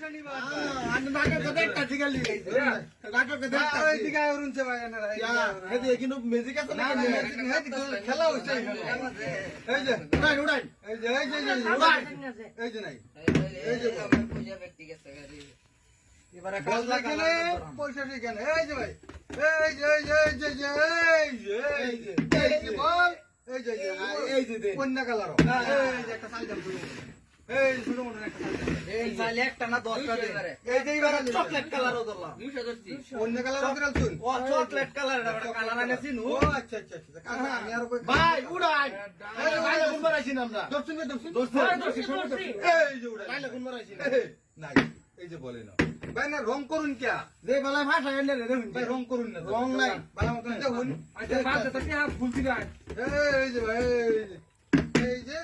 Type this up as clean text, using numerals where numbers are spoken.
আমি নাকে তো একটা জিগালি নাকে তো একটা ওই দিকে উড়ছে ভাই এনারা এই যে কিন্তু ম্যাজিক আছে না খেলা হইছে এই যে উড়াই উড়াই এই যে উড়াই এই যে নাই এই যে পূজা ব্যক্তি গেছে গাড়ি এবারে কাজ লাগলে পয়সা ঠিকানে এই যে ভাই এই যে বল এই যে এই যে দে কন্যা কালার এই যে একটা সাইজ শুরু এই শুরু মনে একটা সাইজ এই চাইলে একটা না 10টা দে এই যে এবারে চকলেট কালারও ধরলাম 200 ধরছি কন্যা কালার ধরাল শুন ও চকলেট কালার এটা কালার আনে চিনু ও আচ্ছা আমি আর কই ভাই উড়াই এই যে ভাই কোন মারাইছি না আমরা দর্শন এই যে উড়াই ভাই কোন মারাইছি না নাই এই যে বলে না ভাই না রং করুন কিয়া যে বেলা ভাষা এনে রে দেখুন ভাই রং করুন না রং নাই ভালো মতন দেখুন আচ্ছা বাদ দে তো কি ভুলছি গায় এই যে ভাই এই যে